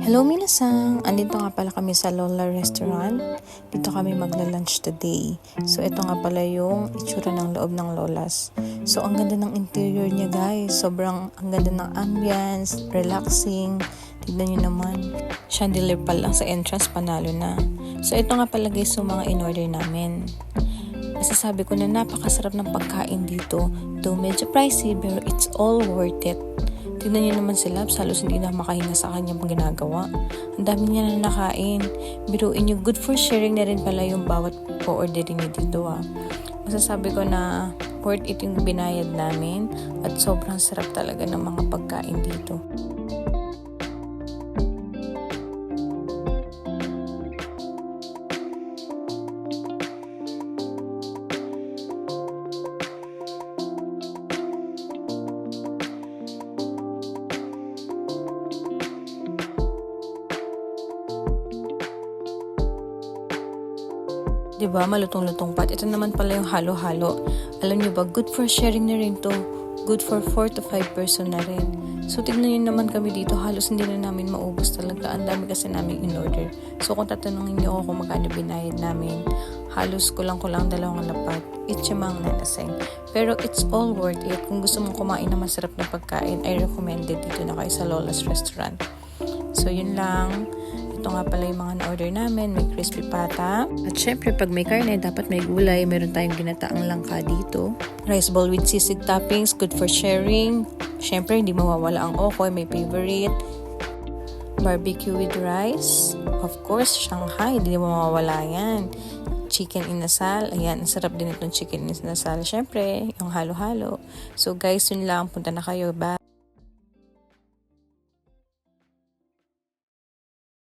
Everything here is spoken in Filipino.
Hello minasan! Andito nga pala kami sa Lola Restaurant. Dito kami magla-lunch today. So ito nga pala yung itsura ng loob ng Lolas. So ang ganda ng interior niya guys. Sobrang ang ganda ng ambience, relaxing. Tignan nyo naman. Chandelier pa lang sa entrance, panalo na. So ito nga pala guys yung mga in-order namin. Masasabi ko na napakasarap ng pagkain dito. Though medyo pricey pero it's all worth it. Tignan niyo naman sila, halos hindi na makahinga sa kanyang ginagawa. Ang dami niya na nakain. Biruin niyo, good for sharing na rin pala yung bawat po-orderin niyo dito Masasabi ko na worth it yung binayad namin at sobrang sarap talaga ng mga pagkain dito. Diba, malutong-lutong pat. Ito naman pala yung halo-halo. Alam nyo ba, good for sharing na rin to. Good for 4 to 5 person na rin. So, tignan nyo naman kami dito. Halos hindi na namin maubos talaga. Ang dami kasi namin in-order. So, kung tatanungin nyo ako kung magkano binayad namin, halos kulang-kulang 2 lapat. Itchamang nanaseng. Pero it's all worth it. Kung gusto mong kumain na masarap na pagkain, I recommend it dito na kayo sa Lola's Restaurant. So, yun lang. Ito nga pala yung mga na-order namin. May crispy pata. At syempre, pag may karne, dapat may gulay. Meron tayong ginataang langka dito. Rice ball with sisig toppings. Good for sharing. Syempre, hindi mawawala ang okoy. May favorite. Barbecue with rice. Of course, Shanghai. Hindi mawawala yan. Chicken inasal. Ayan, sarap din itong chicken inasal. Syempre, yung halo-halo. So guys, yun lang. Punta na kayo. Bye!